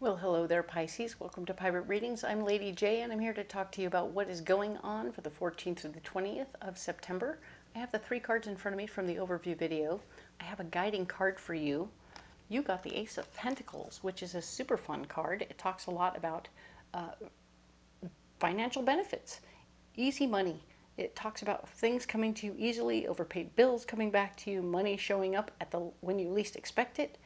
Well, hello there, Pisces. Welcome to Pirate Readings. I'm Lady J, and I'm here to talk to you about what is going on for the 14th through the 20th of September. I have the 3 cards in front of me from the overview video. I have a guiding card for you. You got the Ace of Pentacles, which is a super fun card. It talks a lot about financial benefits, easy money. It talks about things coming to you easily, overpaid bills coming back to you, money showing up at when you least expect it,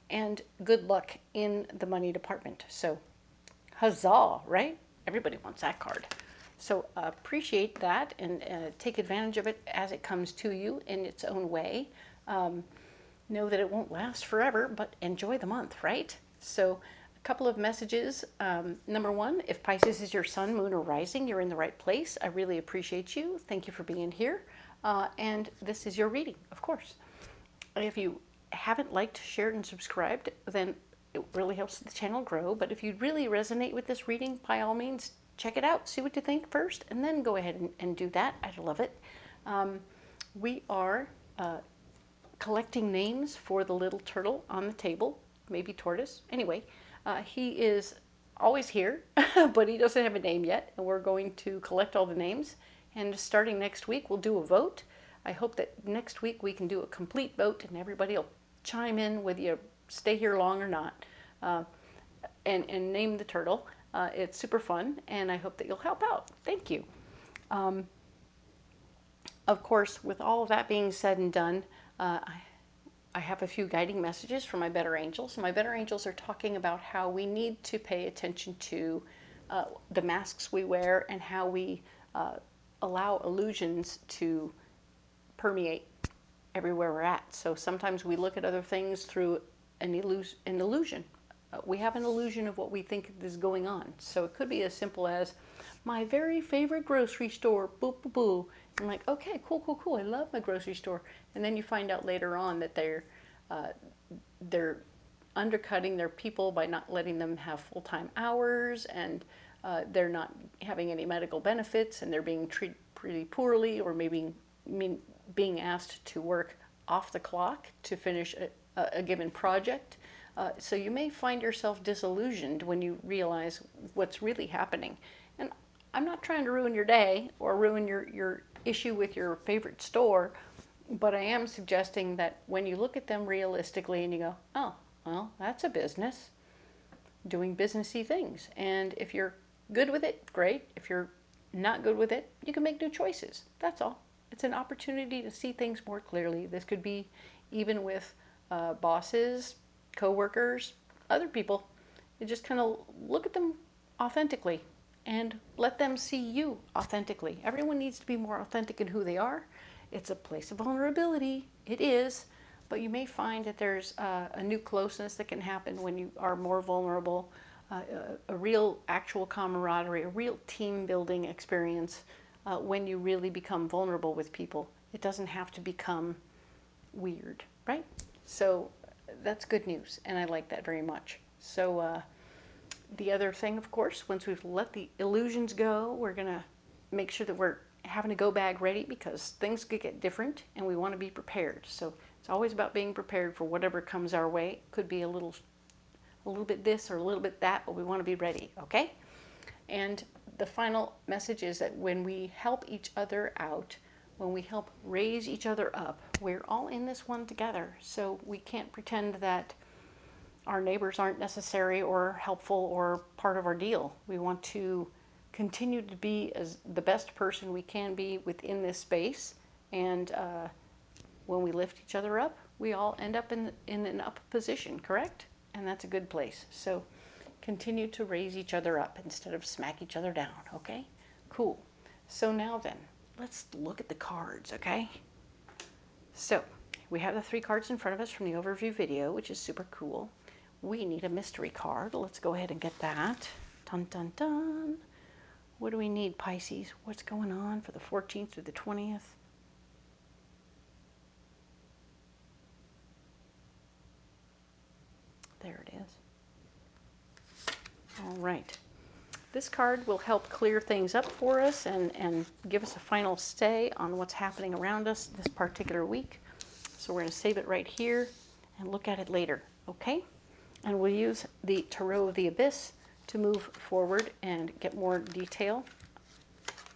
and good luck in the money department. So huzzah, right? Everybody wants that card. So appreciate that and take advantage of it as it comes to you in its own way. Know that it won't last forever, but enjoy the month, right? So a couple of messages. Number 1, if Pisces is your sun, moon, or rising, you're in the right place. I really appreciate you. Thank you for being here. And this is your reading, of course. If you haven't liked, shared, and subscribed, then it really helps the channel grow. But if you really resonate with this reading, by all means, check it out. See what you think first, and then go ahead and do that. I'd love it. We are collecting names for the little turtle on the table, maybe tortoise. Anyway, he is always here, but he doesn't have a name yet, and we're going to collect all the names. And starting next week, we'll do a vote. I hope that next week we can do a complete vote and everybody will chime in whether you stay here long or not, and name the turtle. It's super fun, and I hope that you'll help out. Thank you. Of course, with all of that being said and done, I have a few guiding messages from my better angels. My better angels are talking about how we need to pay attention to the masks we wear and how we allow illusions to permeate everywhere we're at. So sometimes we look at other things through an illusion. We have an illusion of what we think is going on. So it could be as simple as my very favorite grocery store, boo boo boo. I'm like, okay, cool, cool, cool. I love my grocery store. And then you find out later on that they're undercutting their people by not letting them have full-time hours, and they're not having any medical benefits, and they're being treated pretty poorly, or maybe being asked to work off the clock to finish a given project. So you may find yourself disillusioned when you realize what's really happening. And I'm not trying to ruin your day or ruin your issue with your favorite store, but I am suggesting that when you look at them realistically and you go, oh, well, that's a business doing businessy things. And if you're good with it, great. If you're not good with it, you can make new choices. That's all. It's an opportunity to see things more clearly. This could be even with bosses, co-workers, other people. You just kind of look at them authentically and let them see you authentically. Everyone needs to be more authentic in who they are. It's a place of vulnerability. It is. But you may find that there's a new closeness that can happen when you are more vulnerable, a real actual camaraderie, a real team building experience. When you really become vulnerable with people. It doesn't have to become weird, right? So that's good news, and I like that very much. So the other thing, of course, once we've let the illusions go, we're going to make sure that we're having a go bag ready, because things could get different, and we want to be prepared. So it's always about being prepared for whatever comes our way. It could be a little bit this or a little bit that, but we want to be ready, okay? And the final message is that when we help each other out, when we help raise each other up, we're all in this one together. So we can't pretend that our neighbors aren't necessary or helpful or part of our deal. We want to continue to be as the best person we can be within this space. And when we lift each other up, we all end up in an up position, correct? And that's a good place. So continue to raise each other up instead of smack each other down, okay? Cool. So now then, let's look at the cards, okay? So we have the 3 cards in front of us from the overview video, which is super cool. We need a mystery card. Let's go ahead and get that. Dun, dun, dun. What do we need, Pisces? What's going on for the 14th through the 20th? There it is. All right. This card will help clear things up for us and give us a final say on what's happening around us this particular week. So we're going to save it right here and look at it later, okay? And we'll use the Tarot of the Abyss to move forward and get more detail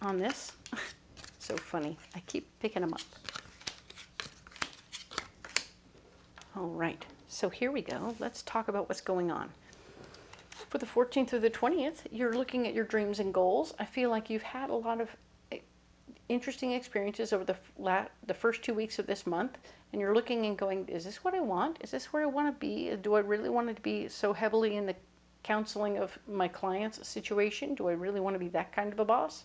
on this. So funny. I keep picking them up. All right. So here we go. Let's talk about what's going on. For the 14th through the 20th, you're looking at your dreams and goals. I feel like you've had a lot of interesting experiences over the first 2 weeks of this month, and you're looking and going, is this what I want? Is this where I want to be? Do I really want to be so heavily in the counseling of my client's situation? Do I really want to be that kind of a boss?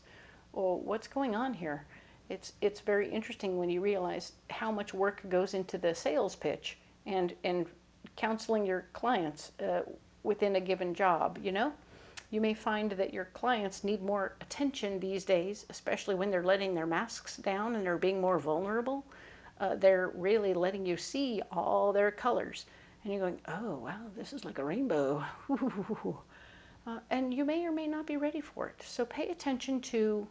Or what's going on here? It's very interesting when you realize how much work goes into the sales pitch and counseling your clients within a given job, you know? You may find that your clients need more attention these days, especially when they're letting their masks down and they're being more vulnerable. They're really letting you see all their colors. And you're going, oh, wow, this is like a rainbow. And you may or may not be ready for it. So pay attention to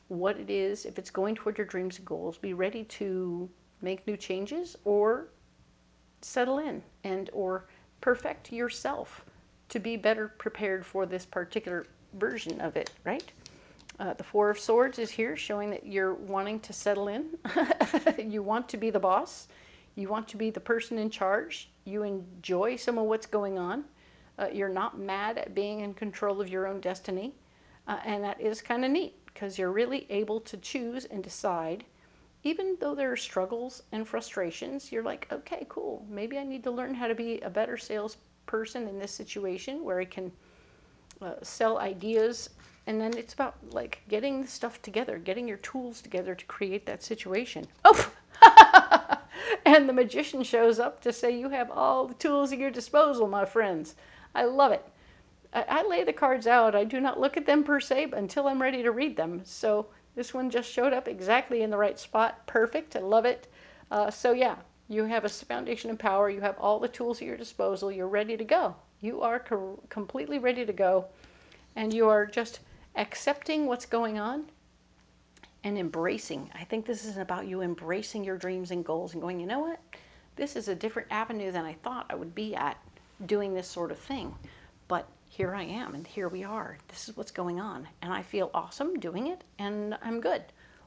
what it is. If it's going toward your dreams and goals, be ready to make new changes or settle in and or perfect yourself to be better prepared for this particular version of it, right? The Four of Swords is here, showing that you're wanting to settle in. You want to be the boss. You want to be the person in charge. You enjoy some of what's going on. You're not mad at being in control of your own destiny. And that is kind of neat, because you're really able to choose and decide. Even though there are struggles and frustrations, you're like, okay, cool. Maybe I need to learn how to be a better salesperson in this situation where I can sell ideas. And then it's about like getting the stuff together, getting your tools together to create that situation. Oh, and the magician shows up to say you have all the tools at your disposal, my friends. I love it. I lay the cards out. I do not look at them per se until I'm ready to read them. So this one just showed up exactly in the right spot. Perfect. I love it. So yeah, you have a foundation of power. You have all the tools at your disposal. You're ready to go. You are completely ready to go. And you are just accepting what's going on and embracing. I think this is about you embracing your dreams and goals and going, you know what? This is a different avenue than I thought I would be at doing this sort of thing. But here I am, and here we are. This is what's going on. And I feel awesome doing it, and I'm good.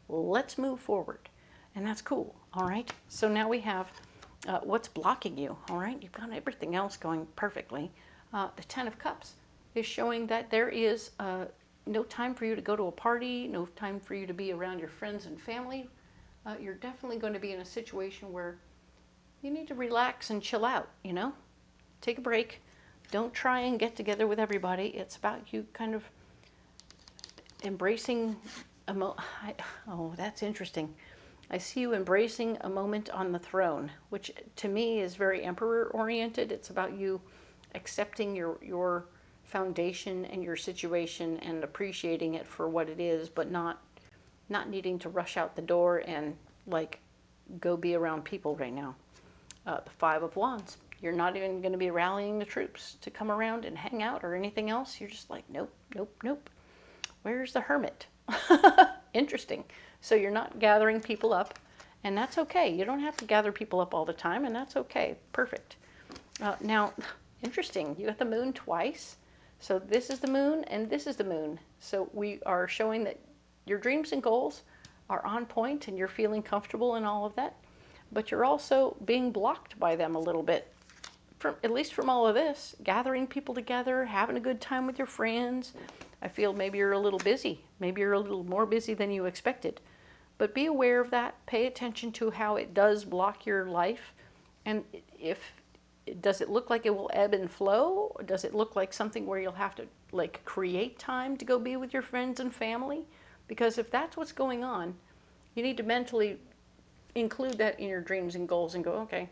Let's move forward. And that's cool, all right? So now we have what's blocking you, all right? You've got everything else going perfectly. The Ten of Cups is showing that there is no time for you to go to a party, no time for you to be around your friends and family. You're definitely going to be in a situation where you need to relax and chill out, you know? Take a break. Don't try and get together with everybody. It's about you kind of embracing oh, that's interesting. I see you embracing a moment on the throne, which to me is very emperor-oriented. It's about you accepting your foundation and your situation and appreciating it for what it is, but not needing to rush out the door and like go be around people right now. The Five of Wands. You're not even going to be rallying the troops to come around and hang out or anything else. You're just like, nope, nope, nope. Where's the hermit? Interesting. So you're not gathering people up, and that's okay. You don't have to gather people up all the time, and that's okay. Perfect. Now, interesting. You got the moon twice. So this is the moon, and this is the moon. So we are showing that your dreams and goals are on point, and you're feeling comfortable in all of that. But you're also being blocked by them a little bit. At least from all of this, gathering people together, having a good time with your friends. I feel maybe you're a little busy. Maybe you're a little more busy than you expected. But be aware of that. Pay attention to how it does block your life. And does it look like it will ebb and flow? Or does it look like something where you'll have to like create time to go be with your friends and family? Because if that's what's going on, you need to mentally include that in your dreams and goals and go, okay,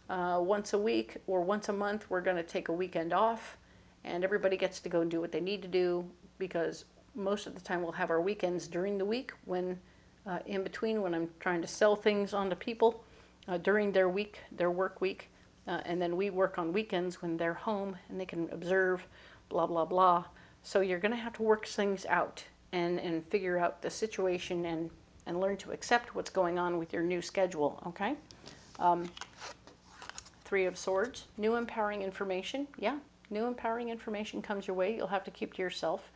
once a week or once a month, we're going to take a weekend off, and everybody gets to go and do what they need to do, because most of the time we'll have our weekends during the week when in between when I'm trying to sell things onto people during their week, their work week, and then we work on weekends when they're home and they can observe, blah, blah, blah. So you're going to have to work things out and figure out the situation and learn to accept what's going on with your new schedule, okay? Three of Swords, new empowering information. Yeah, new empowering information comes your way. You'll have to keep to yourself.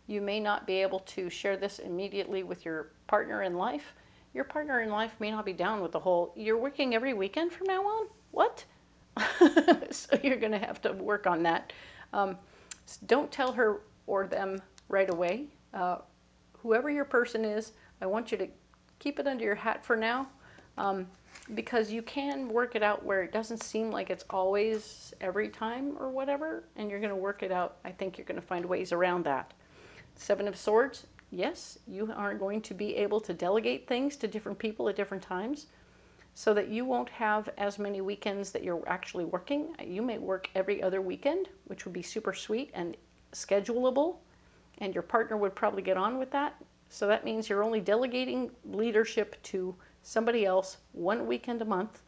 You may not be able to share this immediately with your partner in life. Your partner in life may not be down with the whole, you're working every weekend from now on? What? So you're going to have to work on that. Don't tell her or them right away. Whoever your person is, I want you to keep it under your hat for now, because you can work it out where it doesn't seem like it's always every time or whatever, and you're going to work it out. I think you're going to find ways around that. Seven of Swords, yes, you are going to be able to delegate things to different people at different times, so that you won't have as many weekends that you're actually working. You may work every other weekend, which would be super sweet and schedulable, and your partner would probably get on with that. So that means you're only delegating leadership to somebody else one weekend a month,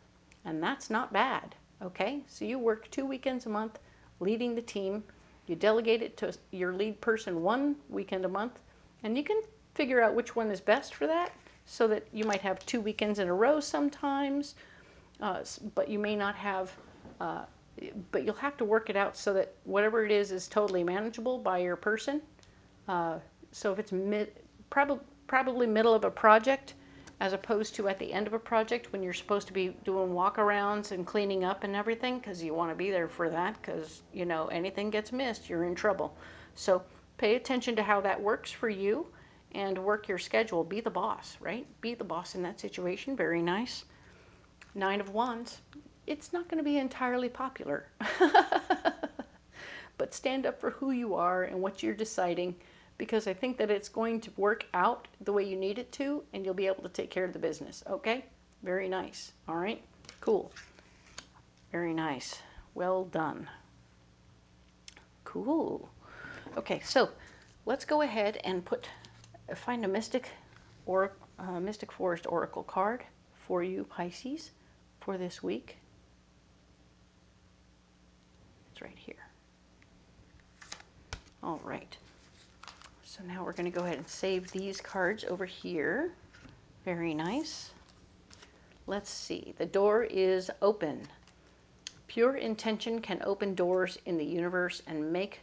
and that's not bad, okay? So you work 2 weekends a month leading the team. You delegate it to your lead person one weekend a month, and you can figure out which one is best for that, so that you might have 2 weekends in a row sometimes, but you may not have, but you'll have to work it out so that whatever it is totally manageable by your person. So if it's probably middle of a project, as opposed to at the end of a project when you're supposed to be doing walk-arounds and cleaning up and everything, because you want to be there for that, because, you know, anything gets missed, you're in trouble. So pay attention to how that works for you and work your schedule. Be the boss, right? Be the boss in that situation. Very nice. Nine of Wands. It's not going to be entirely popular, but stand up for who you are and what you're deciding, because I think that it's going to work out the way you need it to, and you'll be able to take care of the business, okay? Very nice. All right, cool. Very nice. Well done. Cool. Okay, so let's go ahead and find a Mystic Forest Oracle card for you, Pisces, for this week. It's right here. All right. So now we're going to go ahead and save these cards over here. Very nice. Let's see. The door is open. Pure intention can open doors in the universe and make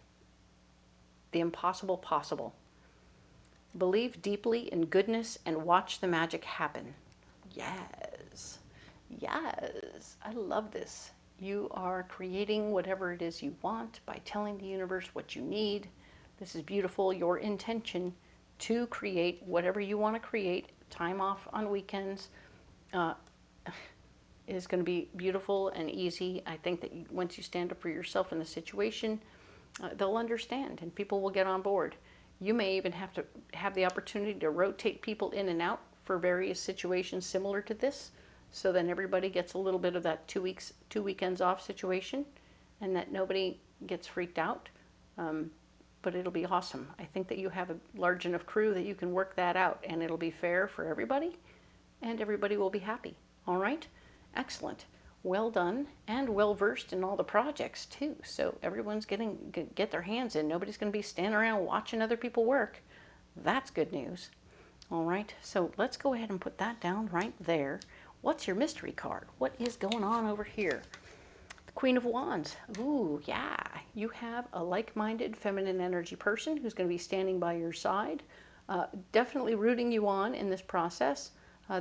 the impossible possible. Believe deeply in goodness and watch the magic happen. Yes. Yes. I love this. You are creating whatever it is you want by telling the universe what you need. This is beautiful. Your intention to create whatever you want to create, time off on weekends, is going to be beautiful and easy. I think that once you stand up for yourself in the situation, they'll understand and people will get on board. You may even have to have the opportunity to rotate people in and out for various situations similar to this, so then everybody gets a little bit of that 2 weekends off situation, and that nobody gets freaked out. But it'll be awesome. I think that you have a large enough crew that you can work that out, and it'll be fair for everybody, and everybody will be happy. All right? Excellent. Well done, and well versed in all the projects too. So everyone's get their hands in. Nobody's going to be standing around watching other people work. That's good news. All right, so let's go ahead and put that down right there. What's your mystery card? What is going on over here? The Queen of Wands. Ooh, yeah. You have a like-minded feminine energy person who's going to be standing by your side, definitely rooting you on in this process.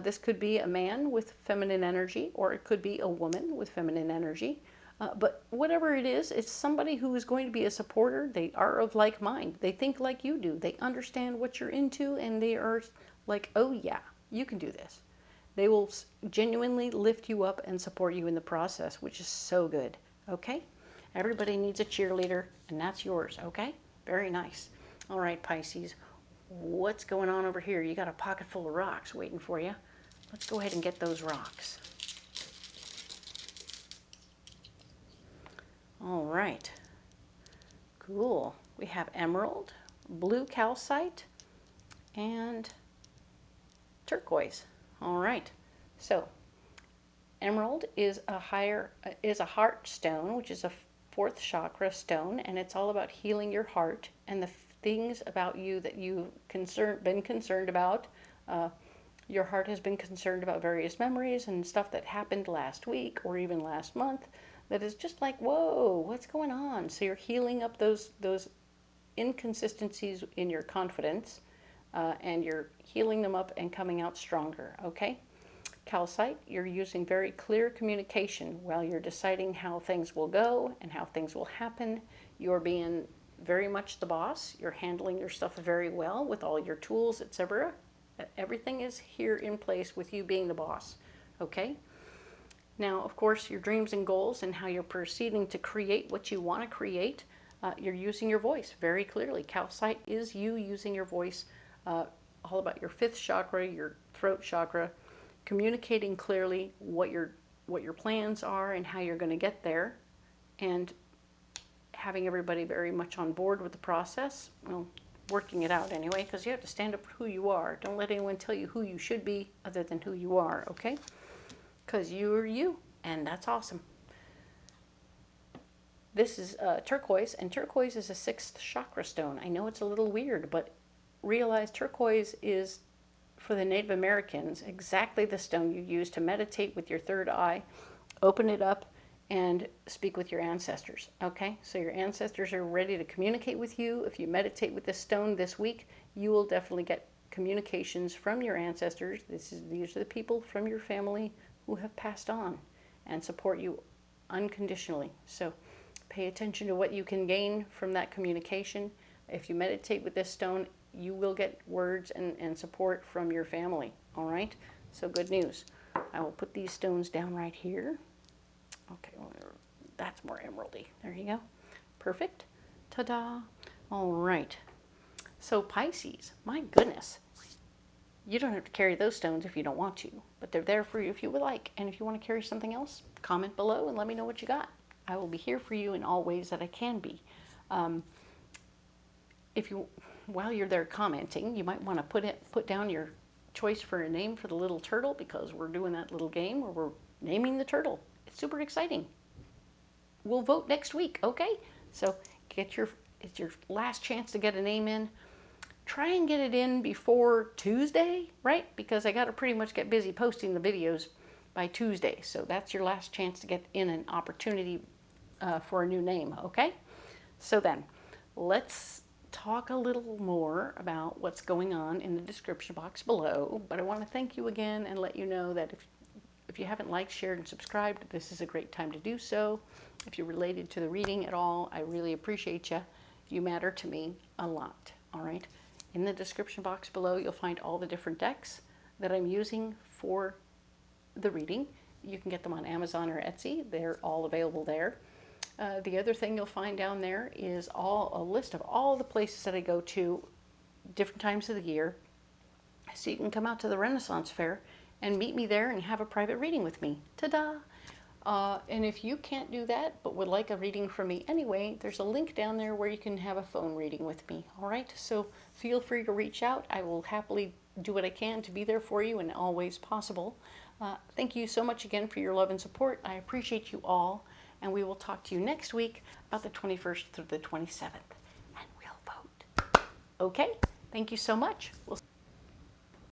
This could be a man with feminine energy, or it could be a woman with feminine energy. But whatever it is, it's somebody who is going to be a supporter. They are of like mind. They think like you do. They understand what you're into, and they are like, oh yeah, you can do this. They will genuinely lift you up and support you in the process, which is so good. Okay? Everybody needs a cheerleader, and that's yours. Okay? Very nice. All right, Pisces. What's going on over here? You got a pocket full of rocks waiting for you. Let's go ahead and get those rocks. All right. Cool. We have emerald, blue calcite, and turquoise. All right. So emerald is a heart stone, which is a 4th chakra stone, and it's all about healing your heart and the things about you that you've been concerned about. Your heart has been concerned about various memories and stuff that happened last week or even last month that is just like, whoa, what's going on? So you're healing up those inconsistencies in your confidence, and you're healing them up and coming out stronger, okay? Calcite, you're using very clear communication while you're deciding how things will go and how things will happen. You're being very much the boss. You're handling your stuff very well with all your tools, etc. Everything is here in place with you being the boss, okay? Now, of course, your dreams and goals and how you're proceeding to create what you want to create, you're using your voice very clearly. Calcite is you using your voice, all about your 5th chakra, your throat chakra, communicating clearly what your plans are and how you're going to get there, and having everybody very much on board with the process. Well, working it out anyway, because you have to stand up for who you are. Don't let anyone tell you who you should be other than who you are, okay? Because you're you, and that's awesome. This is turquoise, and turquoise is a 6th chakra stone. I know it's a little weird, but realize turquoise is, for the Native Americans, exactly the stone you use to meditate with your 3rd eye, open it up, and speak with your ancestors, okay? So your ancestors are ready to communicate with you. If you meditate with this stone this week, you will definitely get communications from your ancestors. These are the people from your family who have passed on and support you unconditionally. So pay attention to what you can gain from that communication. If you meditate with this stone, you will get words and support from your family, all right? So good news. I will put these stones down right here. Okay, well, that's more emeraldy. There you go. Perfect. Ta-da. All right. So Pisces, my goodness. You don't have to carry those stones if you don't want to, but they're there for you if you would like. And if you want to carry something else, comment below and let me know what you got. I will be here for you in all ways that I can be. While you're there commenting, you might want to put down your choice for a name for the little turtle, because we're doing that little game where we're naming the turtle. It's super exciting. We'll vote next week, okay? So it's your last chance to get a name in. Try and get it in before Tuesday, right? Because I got to pretty much get busy posting the videos by Tuesday. So that's your last chance to get in an opportunity for a new name, okay? So then, let's talk a little more about what's going on in the description box below. But I want to thank you again and let you know that if you haven't liked, shared, and subscribed, this is a great time to do so. If you're related to the reading at all, I really appreciate you. You matter to me a lot, all right? In the description box below, you'll find all the different decks that I'm using for the reading. You can get them on Amazon or Etsy. They're all available there. The other thing you'll find down there is a list of all the places that I go to different times of the year. So you can come out to the Renaissance Fair and meet me there and have a private reading with me. Ta-da! And if you can't do that but would like a reading from me anyway, there's a link down there where you can have a phone reading with me. All right? So feel free to reach out. I will happily do what I can to be there for you in all ways possible. Thank you so much again for your love and support. I appreciate you all. And we will talk to you next week about the 21st through the 27th. And we'll vote. Okay? Thank you so much.